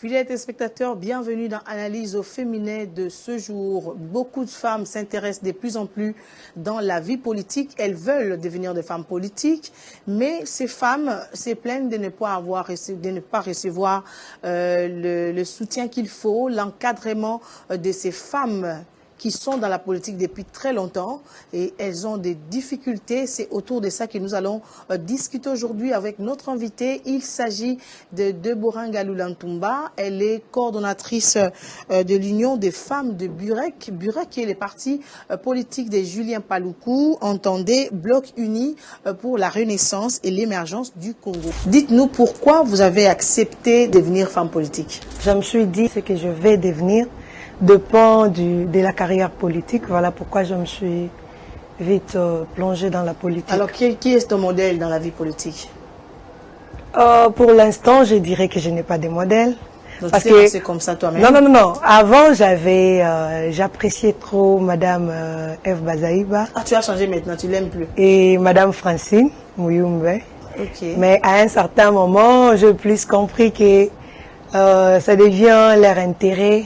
Fidèles téléspectateurs, bienvenue dans Analyse au féminin de ce jour. Beaucoup de femmes s'intéressent de plus en plus dans la vie politique. Elles veulent devenir des femmes politiques, mais ces femmes se plaignent de ne pas recevoir le soutien qu'il faut, l'encadrement de ces femmes qui sont dans la politique depuis très longtemps et elles ont des difficultés. C'est autour de ça que nous allons discuter aujourd'hui avec notre invitée. Il s'agit de Deborah Ngalou-Lantumba. Elle est coordonnatrice de l'Union des femmes de Burek. Burek qui est le parti politique de Julien Paluku, entendez Bloc uni pour la renaissance et l'émergence du Congo. Dites-nous pourquoi vous avez accepté de devenir femme politique. Je me suis dit ce que je vais devenir dépend de la carrière politique. Voilà pourquoi je me suis vite plongée dans la politique. Alors, qui est ton modèle dans la vie politique? Pour l'instant, je dirais que je n'ai pas de modèle. Donc, parce que c'est comme ça toi-même? Non. Avant, j'appréciais trop Madame Eve Bazaïba. Ah, tu as changé maintenant, tu l'aimes plus? Et Madame Francine Mouyumbe. Okay. Mais à un certain moment, j'ai plus compris que ça devient leur intérêt.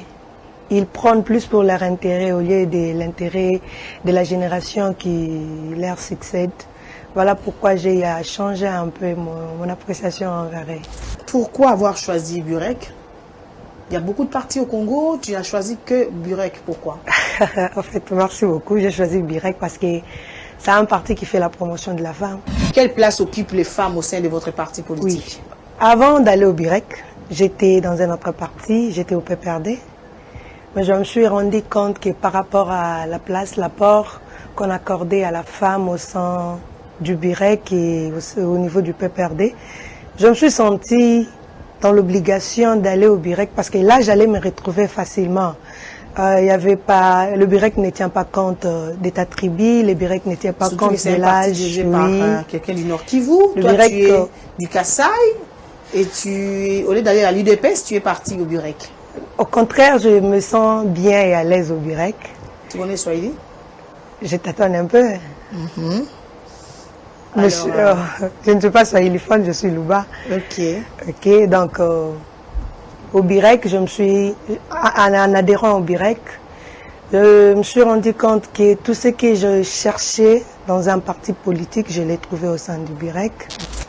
Ils prennent plus pour leur intérêt au lieu de l'intérêt de la génération qui leur succède. Voilà pourquoi j'ai changé un peu mon appréciation envers eux. Pourquoi avoir choisi Burek? Il y a beaucoup de partis au Congo, tu n'as choisi que Burek, pourquoi? En fait, merci beaucoup. J'ai choisi Burek parce que c'est un parti qui fait la promotion de la femme. Quelle place occupent les femmes au sein de votre parti politique? Oui. Avant d'aller au Burek, j'étais dans un autre parti, j'étais au PPRD. Mais je me suis rendu compte que par rapport à la place, l'apport qu'on accordait à la femme au sein du Burek et au niveau du PPRD, je me suis sentie dans l'obligation d'aller au Burek parce que là, j'allais me retrouver facilement. Le Burek ne tient pas compte d'état tribu, le Burek ne tient pas surtout compte de l'âge. Surtout par quelqu'un du Nord Kivu. Toi, Burek, tu es du Kasaï et au lieu d'aller à l'UDPS, tu es parti au Burek. Au contraire, je me sens bien et à l'aise au Burek. Tu connais Swahili? Je tâtonne un peu. Alors, je ne suis pas swahiliphone, je suis Luba. Ok, donc au Burek, en adhérant au Burek, je me suis rendu compte que tout ce que je cherchais dans un parti politique, je l'ai trouvé au sein du Burek.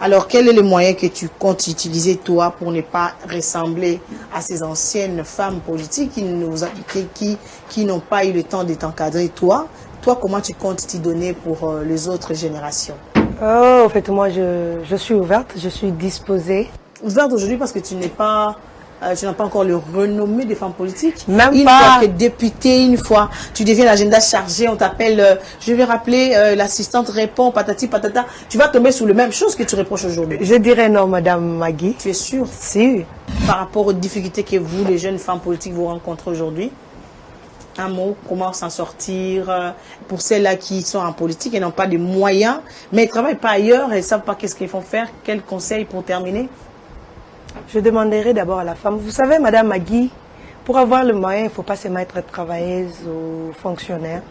Alors, quel est le moyen que tu comptes utiliser, toi, pour ne pas ressembler à ces anciennes femmes politiques qui n'ont pas eu le temps de t'encadrer, toi? Toi, comment tu comptes t'y donner pour les autres générations? En fait, moi, je suis ouverte, je suis disposée. Ouverte aujourd'hui parce que tu n'as pas encore le renommé des femmes politiques. Même une pas. fois que députée, une fois tu deviens l'agenda chargé, on t'appelle, je vais rappeler, l'assistante répond, patati patata. Tu vas tomber sous la même chose que tu reproches aujourd'hui. Je dirais non, Madame Magui. Tu es sûre? Si. Par rapport aux difficultés que vous, les jeunes femmes politiques, vous rencontrez aujourd'hui, un mot, comment s'en sortir pour celles-là qui sont en politique et n'ont pas de moyens, mais elles ne travaillent pas ailleurs, elles ne savent pas qu'est-ce qu'ils font faire. Quel conseil pour terminer? Je demanderai d'abord à la femme. Vous savez, Madame Magui, pour avoir le moyen, il ne faut pas se mettre travailleuse ou fonctionnaire.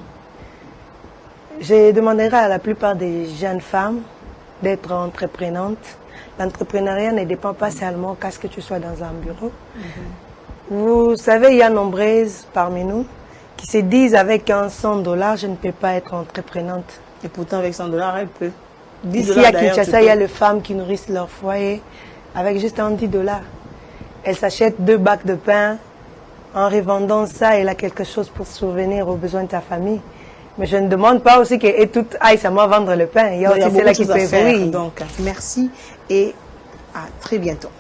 Je demanderai à la plupart des jeunes femmes d'être entreprenantes. L'entrepreneuriat ne dépend pas seulement qu'à ce que tu sois dans un bureau. Vous savez, il y a nombreuses parmi nous qui se disent avec un $100, je ne peux pas être entreprenante. Et pourtant, avec $100, elle peut. Ici à Kinshasa, il y a les femmes qui nourrissent leur foyer avec juste un $10. Elle s'achète 2 bacs de pain. En revendant ça, elle a quelque chose pour souvenir aux besoins de ta famille. Mais je ne demande pas aussi qu'elle toute aille seulement vendre le pain. Il y a aussi celle qui peut faire. Donc, merci et à très bientôt.